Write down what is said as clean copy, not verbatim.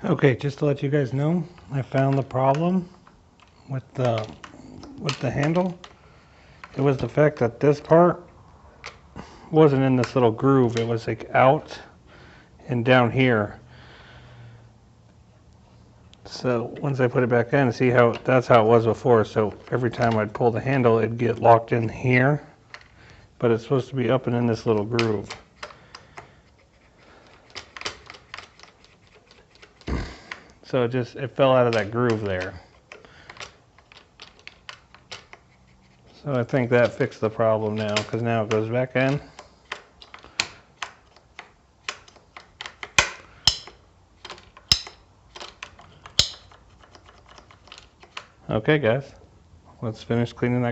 Okay, just to let you guys know, I found the problem with the handle. It was the fact that this part wasn't in this little groove. It was like out and down here. So once I put it back in, see how that's how it was before. So every time I'd pull the handle, it'd get locked in here, but it's supposed to be up and in this little groove. So it fell out of that groove there. So I think that fixed the problem now, because now it goes back in. Okay guys, let's finish cleaning that.